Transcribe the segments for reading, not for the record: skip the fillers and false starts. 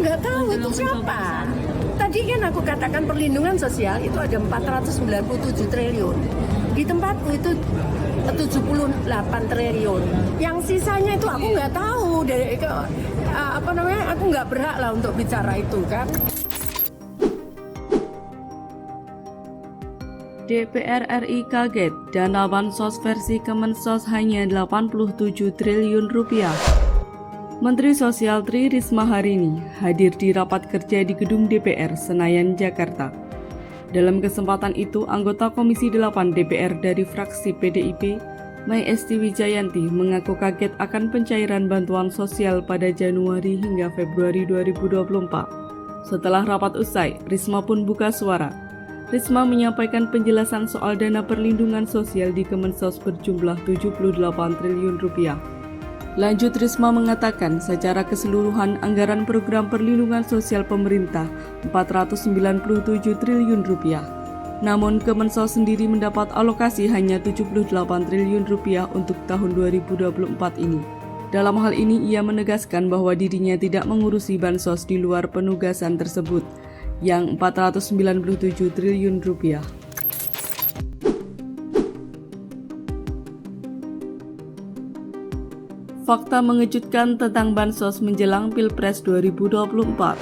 nggak tahu itu siapa. Tadi kan aku katakan perlindungan sosial itu ada 497 triliun. Di tempatku itu 78 triliun. Yang sisanya itu aku nggak tahu dari aku nggak berhak lah untuk bicara itu kan. DPR RI kaget, dana bansos versi Kemensos hanya 87 triliun rupiah. Menteri Sosial Tri Risma hari ini hadir di rapat kerja di gedung DPR Senayan, Jakarta. Dalam kesempatan itu, anggota Komisi 8 DPR dari fraksi PDIP, Mai Esti Wijayanti, mengaku kaget akan pencairan bantuan sosial pada Januari hingga Februari 2024. Setelah rapat usai, Risma pun buka suara. Risma menyampaikan penjelasan soal dana perlindungan sosial di Kemensos berjumlah 78 triliun rupiah. Lanjut, Risma mengatakan secara keseluruhan anggaran program perlindungan sosial pemerintah 497 triliun rupiah. Namun Kemensos sendiri mendapat alokasi hanya 78 triliun rupiah untuk tahun 2024 ini. Dalam hal ini ia menegaskan bahwa dirinya tidak mengurusi bansos di luar penugasan tersebut yang 497 triliun rupiah. Fakta mengejutkan tentang bansos menjelang Pilpres 2024.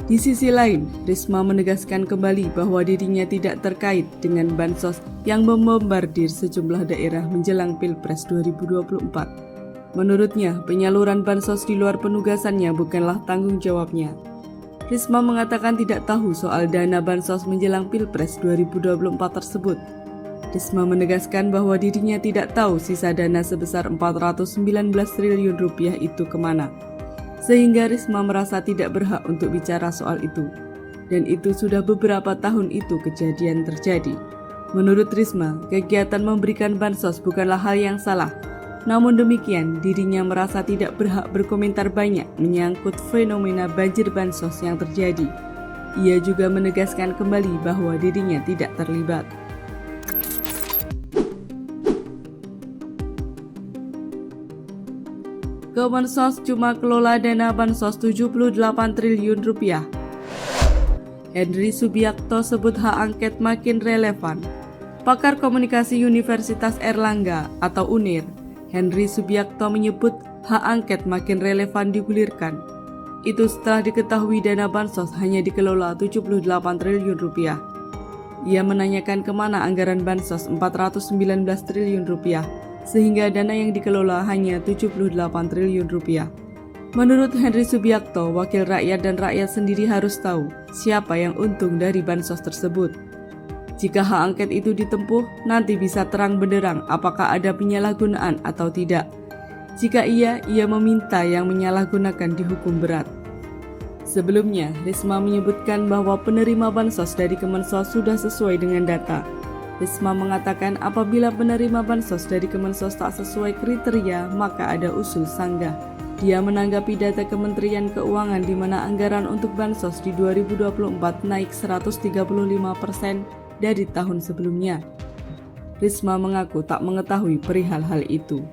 Di sisi lain, Risma menegaskan kembali bahwa dirinya tidak terkait dengan bansos yang membombardir sejumlah daerah menjelang Pilpres 2024. Menurutnya, penyaluran bansos di luar penugasannya bukanlah tanggung jawabnya. Risma mengatakan tidak tahu soal dana bansos menjelang Pilpres 2024 tersebut. Risma menegaskan bahwa dirinya tidak tahu sisa dana sebesar 419 triliun rupiah itu kemana. Sehingga Risma merasa tidak berhak untuk bicara soal itu. Dan itu sudah beberapa tahun itu kejadian terjadi. Menurut Risma, kegiatan memberikan bansos bukanlah hal yang salah. Namun demikian, dirinya merasa tidak berhak berkomentar banyak menyangkut fenomena banjir bansos yang terjadi. Ia juga menegaskan kembali bahwa dirinya tidak terlibat. Kemensos cuma kelola dana bansos 78 triliun rupiah. Henry Subiakto sebut hak angket makin relevan. Pakar komunikasi Universitas Erlangga atau UNIR, Henry Subiakto menyebut hak angket makin relevan digulirkan. Itu setelah diketahui dana bansos hanya dikelola 78 triliun rupiah. Ia menanyakan kemana anggaran bansos 419 triliun rupiah, sehingga dana yang dikelola hanya 78 triliun rupiah. Menurut Henry Subiakto, wakil rakyat dan rakyat sendiri harus tahu siapa yang untung dari bansos tersebut. Jika hak angket itu ditempuh, nanti bisa terang benderang apakah ada penyalahgunaan atau tidak. Jika iya, ia meminta yang menyalahgunakan dihukum berat. Sebelumnya, Risma menyebutkan bahwa penerima bansos dari Kemensos sudah sesuai dengan data. Risma mengatakan apabila penerima bansos dari Kemensos tak sesuai kriteria, maka ada usul sanggah. Dia menanggapi data Kementerian Keuangan di mana anggaran untuk bansos di 2024 naik 135% dari tahun sebelumnya. Risma mengaku tak mengetahui perihal hal itu.